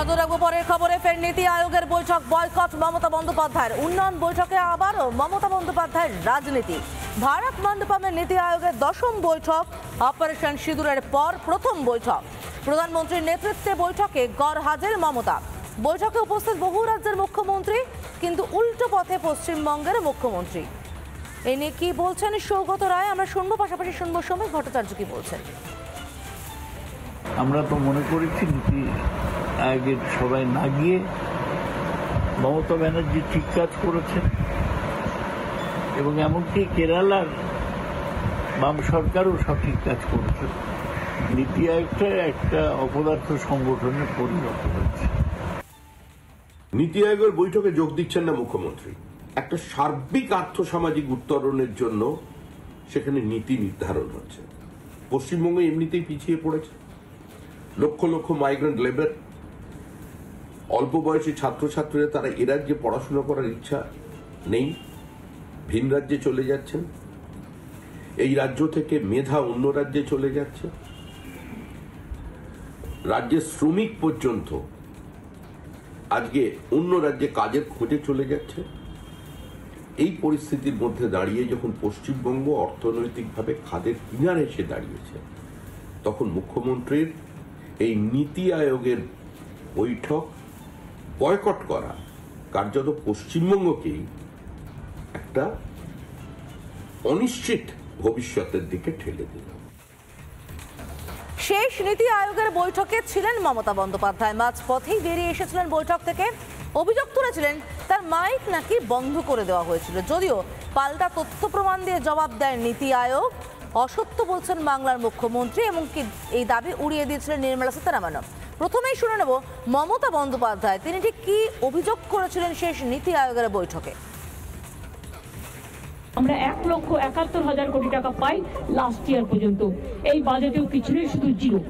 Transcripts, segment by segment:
নজর রাখবো পরের খবরে। ফের নীতি আয়োগের বৈঠক বয়কট মমতা বন্দ্যোপাধ্যায়ের। উন্নয়ন বৈঠকে আবারও মমতা বন্দ্যোপাধ্যায়ের রাজনীতি। ভারত মণ্ডপমের নীতি আয়োগের 10ম বৈঠক, অপারেশন সিঁদুরের পর প্রথম বৈঠক। প্রধানমন্ত্রীর নেতৃত্বে বৈঠকে গড়হাজির মমতা। বৈঠকে উপস্থিত বহু রাজ্যের মুখ্যমন্ত্রী, কিন্তু উল্টো পথে পশ্চিমবঙ্গের মুখ্যমন্ত্রী। এ নিয়ে কি বলছেন সৌগত রায় আমরা শুনবো, পাশাপাশি শুনবো সমীর ভট্টাচার্য কি বলছেন। আমরা তো মনে করেছি নীতি আয়োগের সবাই না গিয়ে মমতা ব্যানার্জি ঠিক কাজ করেছেন, এবং এমনকি কেরালার বাম সরকারও সঠিক কাজ করেছে। নীতি আয়োগটা একটা অপদার্থ সংগঠনে পরিণত হয়েছে। নীতি আয়োগের বৈঠকে যোগ দিচ্ছেন না মুখ্যমন্ত্রী। একটা সার্বিক আর্থসামাজিক উত্তরণের জন্য সেখানে নীতি নির্ধারণ হচ্ছে। পশ্চিমবঙ্গ এমনিতেই পিছিয়ে পড়েছে। লক্ষ লক্ষ মাইগ্রেন্ট লেবার, অল্প বয়সী ছাত্রছাত্রীরা তারা এ রাজ্যে পড়াশোনা করার ইচ্ছা নেই, ভিন রাজ্যে চলে যাচ্ছেন। এই রাজ্য থেকে মেধা অন্য রাজ্যে চলে যাচ্ছে। রাজ্যের শ্রমিক পর্যন্ত আজকে অন্য রাজ্যে কাজের খোঁজে চলে যাচ্ছে। এই পরিস্থিতির মধ্যে দাঁড়িয়ে যখন পশ্চিমবঙ্গ অর্থনৈতিকভাবে খাদের কিনারে এসে দাঁড়িয়েছে, তখন মুখ্যমন্ত্রীর এই নীতি আয়োগের বৈঠক বয়কট করা কার্যত পশ্চিমবঙ্গকেই একটা অনিশ্চিত ভবিষ্যতের দিকে ঠেলে দিল। শেষ নীতি আয়োগের বৈঠকে ছিলেন মমতা বন্দ্যোপাধ্যায়। মাঝপথেই বেরিয়ে এসেছিলেন বৈঠক থেকে। অভিযোগ তুলেছিলেন তার মাইক নাকি বন্ধ করে দেওয়া হয়েছিল, যদিও পাল্টা তথ্য প্রমাণ দিয়ে জবাব দেয় নীতি আয়োগ। অসত্য বলছেন বাংলার মুখ্যমন্ত্রী, এমনকি এই দাবি উড়িয়ে দিয়েছিলেন নির্মলা সীতারামন। প্রথমেই শুনে নেব মমতা বন্দ্যোপাধ্যায়, তিনি ঠিক কি অভিযোগ করেছিলেন শেষ নীতি আয়োগের বৈঠকে। আমরা 1,71,000 কোটি টাকা পাই লাস্ট ইয়ার পর্যন্ত। এই বাজেটেও কিছু নেই, শুধু জিরো।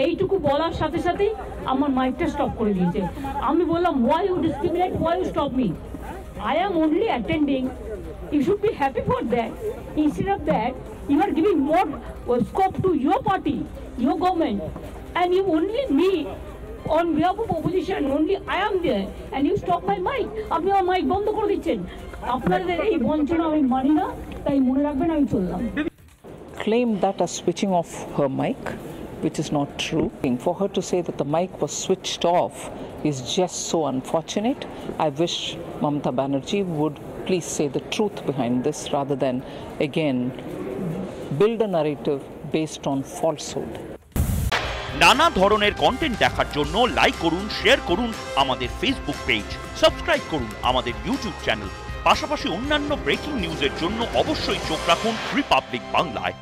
এইটুকু বলার সাথে সাথেই আমার মাইকটা স্টপ করে দিয়েছে। আমি বললাম, why you discriminate, why you stop me? I am only attending. You should be happy for that. Instead of that, you are giving more scope to your party, your government, and you only me on behalf of opposition, only I am there, and you stop my mic. আপনি আমার mic বন্ধ করে দিচ্ছেন। আপনাদের এই বঞ্চনা আমি মানি না, তাই মনে রাখবেন আমি চললাম। Claim that as switching off her mic, which is not true. For her to say that the mic was switched off is just so unfortunate. I wish Mamata Banerjee would please say the truth behind this rather than again build a narrative based on falsehood. নানা ধরনের content দেখার জন্য like করুন, share করুন আমাদের Facebook page, subscribe করুন আমাদের YouTube channel. পাশাপাশি অন্যান্য ব্রেকিং নিউজের জন্য অবশ্যই চোখ রাখুন রিপাবলিক বাংলায়।